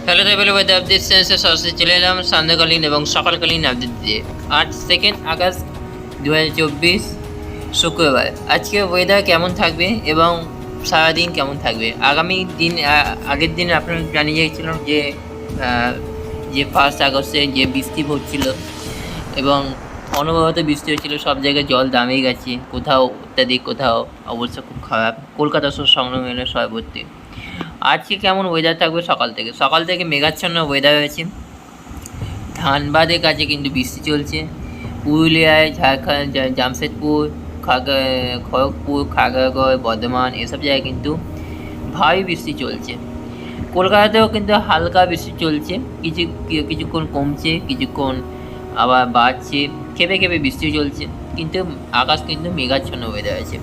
Hello table weather update সেন্সে সরাসরি চলে এলাম সান্ধ্যকালীন এবং সকালকালীন আপডেট দিয়ে। আজ 2 আগস্ট 2024 শুক্রবার। আজকে ওয়েদার কেমন থাকবে এবং সারাদিন কেমন থাকবে আগামী দিন। আগের দিন আপনারা জানিয়ে গিয়েছিলাম যে 1 আগস্টে যে বৃষ্টি হচ্ছিল এবং অনবরত বৃষ্টি হচ্ছিল, সব জায়গায় জল দামিয়ে গেছে, কোথাও অত্যাধিক, কোথাও অবস্থা খুব খারাপ। কলকাতা সহ সংলগ্ন সর্বত্র আজকে কেমন ওয়েদার থাকবে? সকাল থেকে মেঘাচ্ছন্ন ওয়েদার রয়েছে। ধানবাদের কাছে কিন্তু বৃষ্টি চলছে। পুরুলিয়ায়, ঝাড়খণ্ড, জামশেদপুর, খড়গপুর, খাগড়াগড়, বর্ধমান এসব জায়গায় কিন্তু ভারী বৃষ্টি চলছে। কলকাতাতেও কিন্তু হালকা বৃষ্টি চলছে, কিছুক্ষণ কমছে, কিছুক্ষণ আবার বাড়ছে, খেপে খেপে বৃষ্টি চলছে, কিন্তু আকাশ কিন্তু মেঘাচ্ছন্ন ওয়েদার আছে।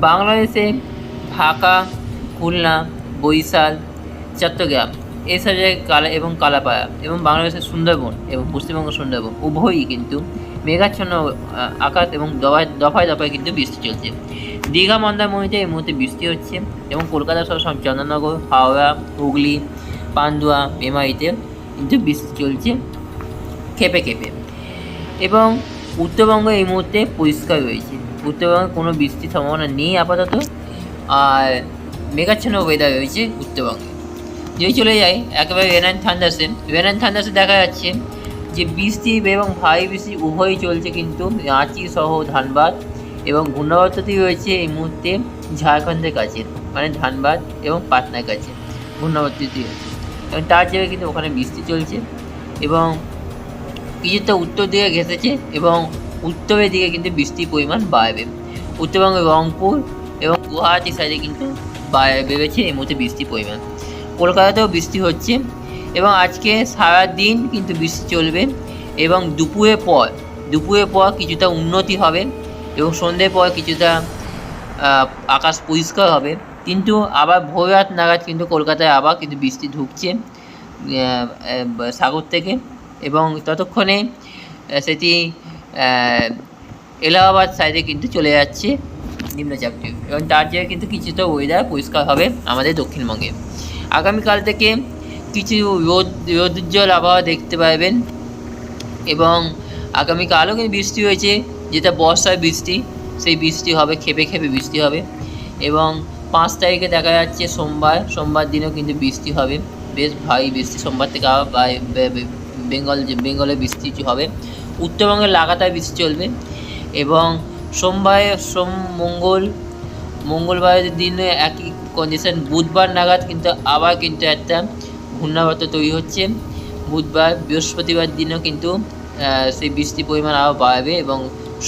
বাংলাদেশে ঢাকা, খুলনা, বরিশাল, চট্টগ্রাম এসব জায়গায় এবং কালাপাড়া এবং বাংলাদেশের সুন্দরবন এবং পশ্চিমবঙ্গ সুন্দরবন উভয়ই কিন্তু মেঘাচ্ছন্ন আকাশ এবং দফায় দফায় কিন্তু বৃষ্টি চলছে। দীঘা, মন্দারমণিতে এই মুহূর্তে বৃষ্টি হচ্ছে এবং কলকাতা সহ চন্দননগর, হাওড়া, হুগলি, পান্ডুয়া, মেমারিতে কিন্তু বৃষ্টি চলছে খেপে খেপে। এবং উত্তরবঙ্গ এই মুহূর্তে পরিষ্কার রয়েছে। উত্তরবঙ্গে কোনো বৃষ্টির সম্ভাবনা নেই আপাতত, আর মেঘাচ্ছন্ন ওয়েদার রয়েছে উত্তরবঙ্গে। যদি চলে যাই একেবারে রেন অ্যান্ড থান্ডার্সে দেখা যাচ্ছে যে বৃষ্টি এবং ভারী বৃষ্টি উভয়ই চলছে কিন্তু রাঁচি সহ ধানবাদ এবং ঘূর্ণাবর্তটি রয়েছে এই মুহূর্তে ঝাড়খণ্ডের কাছে, মানে ধানবাদ এবং পাটনার কাছে ঘূর্ণাবর্তটি রয়েছে এবং তার জায়গায় কিন্তু ওখানে বৃষ্টি চলছে এবং কিছুটা উত্তর দিকে ঘেঁষেছে এবং উত্তরের দিকে কিন্তু বৃষ্টির পরিমাণ বাড়বে। উত্তরবঙ্গের রংপুর এবং গুয়াহাটি সাইডে কিন্তু বেড়েছে এই মুহূর্তে বৃষ্টির পরিমাণ। কলকাতাতেও বৃষ্টি হচ্ছে এবং আজকে সারা দিন কিন্তু বৃষ্টি চলবে এবং দুপুরের পর কিছুটা উন্নতি হবে এবং সন্ধ্যের পর কিছুটা আকাশ পরিষ্কার হবে, কিন্তু আবার ভোর রাত নাগাদ কিন্তু কলকাতায় আবার কিন্তু বৃষ্টি ঢুকছে সাগর থেকে এবং ততক্ষণে সেটি এলাহাবাদ সাইডে কিন্তু চলে যাচ্ছে নিম্নচাপটি এবং তার জায়গায় কিন্তু কিছুটা ওয়েদার পরিষ্কার হবে আমাদের দক্ষিণবঙ্গে। আগামীকাল থেকে কিছু রোদুজ্জ্বল আবহাওয়া দেখতে পাবেন এবং আগামীকালও কিন্তু বৃষ্টি হয়েছে, যেটা বর্ষার বৃষ্টি, সেই বৃষ্টি হবে, খেপে খেপে বৃষ্টি হবে এবং 5 তারিখে দেখা যাচ্ছে সোমবার দিনেও কিন্তু বৃষ্টি হবে, বেশ ভারী বৃষ্টি। সোমবার থেকে আবার বেঙ্গলে বৃষ্টি হবে। উত্তরবঙ্গে লাগাতার বৃষ্টি চলবে এবং মঙ্গলবারের দিনে একই কন্ডিশন। বুধবার নাগাদ কিন্তু আবার কিন্তু একটা ঘূর্ণাবর্ত তৈরি হচ্ছে। বুধবার, বৃহস্পতিবার দিনেও কিন্তু সেই বৃষ্টির পরিমাণ আরও বাড়বে এবং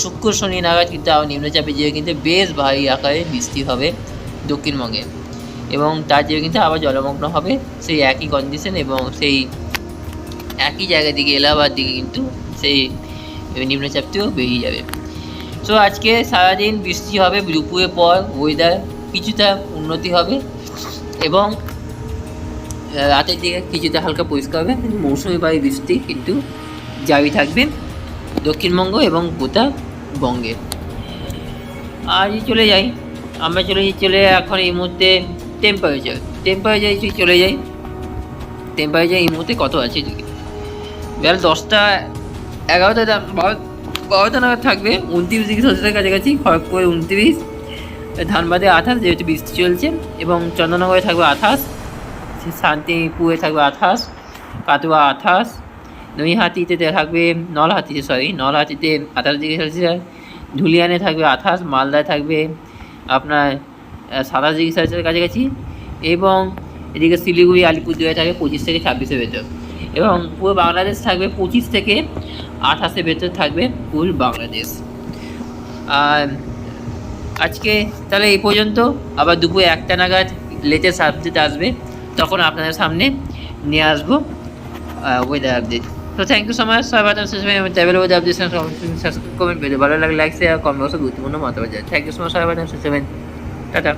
শুক্র, শনি নাগাদ কিন্তু আবার নিম্নচাপে যেয়ে কিন্তু বেশ ভারী আকারে বৃষ্টি হবে দক্ষিণবঙ্গে এবং তার জন্য কিন্তু আবার জলমগ্ন হবে সেই একই কন্ডিশন এবং সেই একই জায়গা দিকে এলাহাবাদ দিকে কিন্তু সেই নিম্নচাপটিও বেরিয়ে যাবে। তো আজকে সারাদিন বৃষ্টি হবে, দুপুরের পর ওয়েদার কিছুটা উন্নতি হবে এবং রাতের দিকে কিছুটা হালকা পরিষ্কার হবে। মৌসুমি বায়ু বৃষ্টি কিন্তু জারি থাকবে দক্ষিণবঙ্গ এবং গোটা বঙ্গে। আর আমরা চলে এখন এই মুহূর্তে টেম্পারেচার এই মুহূর্তে কত আছে? বেলা 10টা 12টা নাগাদ থাকবে 29 ডিগ্রি সেলসিয়াসের কাছাকাছি। খড়গপুরে 29, ধানবাদে 28 যেহেতু বৃষ্টি চলছে এবং চন্দননগরে থাকবে 28, শান্তিপুরে থাকবে 28, কাটোয়া 28, নৈহাটিতে থাকবে নলহাটিতে 28 ডিগ্রি সেলসিয়াস, ধুলিয়ানে থাকবে 28, মালদায় থাকবে আপনার 27 ডিগ্রি সেলসিয়াসের কাছাকাছি এবং এদিকে শিলিগুড়ি, আলিপুরদুয়ারে থাকবে 25 থেকে 26-এর ভেতর এবং পুরো বাংলাদেশ থাকবে 25 থেকে 28-এর ভেতর থাকবে পুরো বাংলাদেশ। আর আজকে তাহলে এই পর্যন্ত, আবার দুপুরে 1টা নাগাদ লেটেস্ট আপডেট আসবে, তখন আপনাদের সামনে নিয়ে আসবো ওয়েদার আপডেট। তো থ্যাংক ইউ সো মাচ, সবাই ট্রাভেল ওয়েদার আপডেট কমেন্ট পেতে ভালো লাগলে লাইক শেয়ার কমেন্ট বক্সে গুরুত্বপূর্ণ মতামত। থ্যাংক ইউ সো মাচ, সবাই টাটা।